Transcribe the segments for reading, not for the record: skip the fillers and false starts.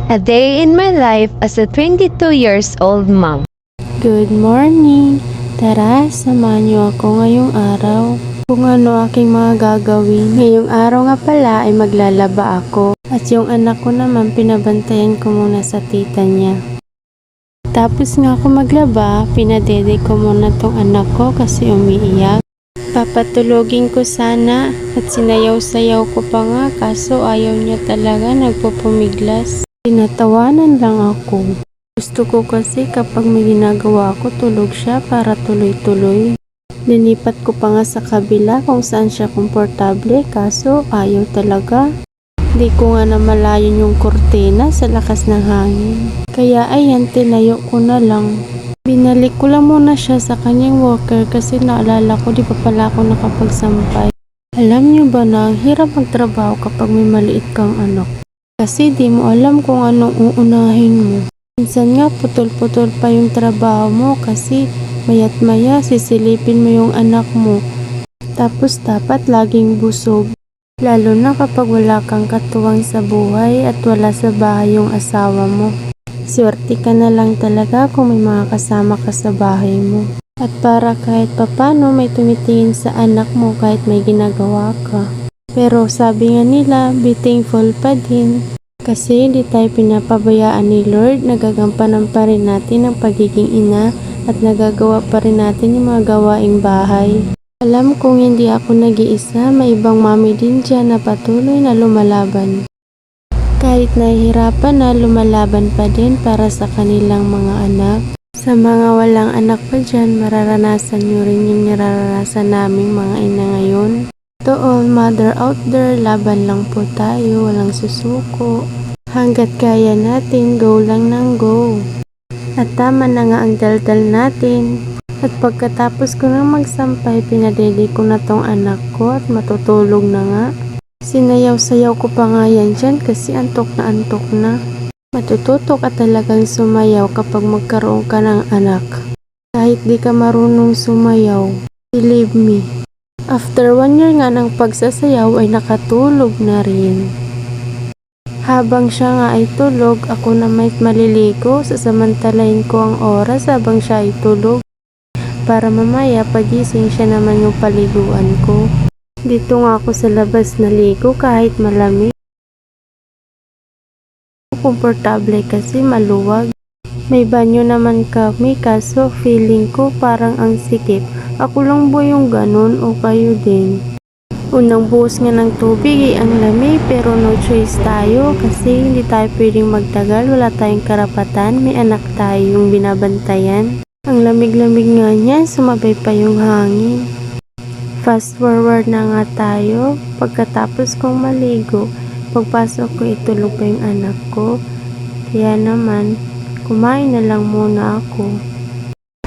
A day in my life as a 22 years old mom. Good morning! Tara, samahan niyo ako ngayong araw. Kung ano aking mga gagawin. Ngayong araw nga pala ay maglalaba ako. At yung anak ko naman pinabantayan ko muna sa tita niya. Tapos nga ako maglaba, pinadede ko muna tong anak ko kasi umiiyak. Papatulogin ko sana at sinayaw-sayaw ko pa nga kaso ayaw niya talaga, nagpupumiglas. Tinatawanan lang ako. Gusto ko kasi kapag may ginagawa ako tulog siya para tuloy-tuloy. Linipat ko pa nga sa kabila kung saan siya komportable kaso ayaw talaga. Di ko nga namalayan yung kurtina sa lakas ng hangin. Kaya ayan, tinayo ko na lang. Binalik ko lang muna siya sa kanyang walker kasi naalala ko di pa pala ako nakapagsampay. Alam niyo ba na ang hirap magtrabaho kapag may maliit kang anak? Kasi di mo alam kung anong uunahin mo. Minsan nga putol-putol pa yung trabaho mo kasi maya't maya sisilipin mo yung anak mo. Tapos dapat laging busog. Lalo na kapag wala kang katuwang sa buhay at wala sa bahay yung asawa mo. Swerte ka na lang talaga kung may mga kasama ka sa bahay mo. At para kahit papano may tumitingin sa anak mo kahit may ginagawa ka. Pero sabi nga nila, be thankful pa din. Kasi hindi tayo pinapabayaan ni Lord, nagagampanan pa rin natin ang pagiging ina at nagagawa pa rin natin yung mga gawaing bahay. Alam kong hindi ako nag-iisa, may ibang mami din dyan na patuloy na lumalaban. Kahit nahihirapan na lumalaban pa din para sa kanilang mga anak. Sa mga walang anak pa dyan, mararanasan nyo rin yung nararanasan naming mga ina ngayon. To all mother out there, laban lang po tayo, walang susuko. Hanggat kaya natin, go lang ng go. At tama na nga ang daldal natin. At pagkatapos ko nang magsampay, pinadede ko na tong anak ko at matutulog na nga. Sinayaw-sayaw ko pa nga yan dyan kasi antok na. Matututo ka talagang sumayaw kapag magkaroon ka ng anak. Kahit di ka marunong sumayaw, believe me. After 1 year nga ng pagsasayaw ay nakatulog na rin. Habang siya nga ay tulog, ako na may maliligo, sasamantalahin ko ang oras habang siya ay tulog. Para mamaya pagising siya naman yung paliguan ko. Dito nga ako sa labas naligo kahit malamig. Komportable kasi maluwag. May banyo naman kami kaso feeling ko parang ang sikip. Ako lang ba yung ganun o kayo din? Unang buhos nga ng tubig ang lamig pero no choice tayo kasi hindi tayo pwedeng magtagal, wala tayong karapatan, may anak tayong binabantayan. Ang lamig-lamig nga niya, sumabay pa yung hangin. Fast forward na nga tayo, pagkatapos kong maligo, pagpasok ko itulog pa yung anak ko. Kaya naman, kumain na lang muna ako.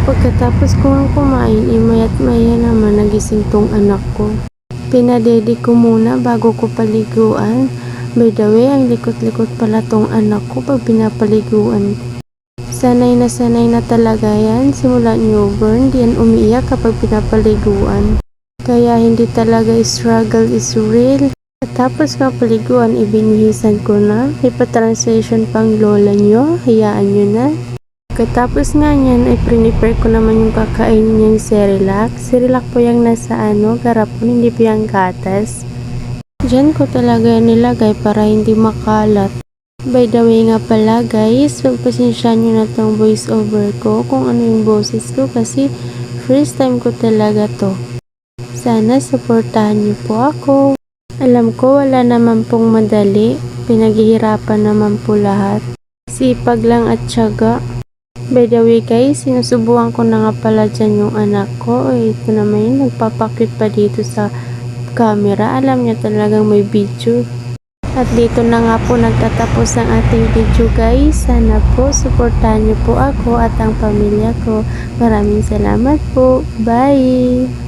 Pagkatapos ko nga kumain, imayat maya naman nagising tong anak ko. Pinadede ko muna bago ko paliguan. By the way, ang likot-likot pala tong anak ko pag pinapaliguan ko. Sanay na talaga yan. Simula newborn, di yan umiiyak kapag pinapaliguan. Kaya hindi talaga struggle is real. At tapos kapaliguan, ibinihisan ko na. Ipa-translation pang lola nyo, hayaan nyo na. Katapos nga niyan ay prepare ko naman yung kakainin niyang Cerelac. Cerelac po yung nasa garapon, hindi po yung gatas. Diyan ko talaga nilagay para hindi makalat. By the way nga pala guys, pagpasensya nyo na tong voice over ko kung ano yung boses ko kasi first time ko talaga to. Sana supportahan nyo po ako. Alam ko wala naman pong madali, pinaghihirapan naman po lahat. Sipag lang at tiyaga. By the way guys, sinusubukan ko na nga pala dyan yung anak ko. Ito naman yung nagpapakute pa dito sa camera. Alam niya talagang may video. At dito na nga po nagtatapos ang ating video guys. Sana po supportahan niyo po ako at ang pamilya ko. Maraming salamat po. Bye!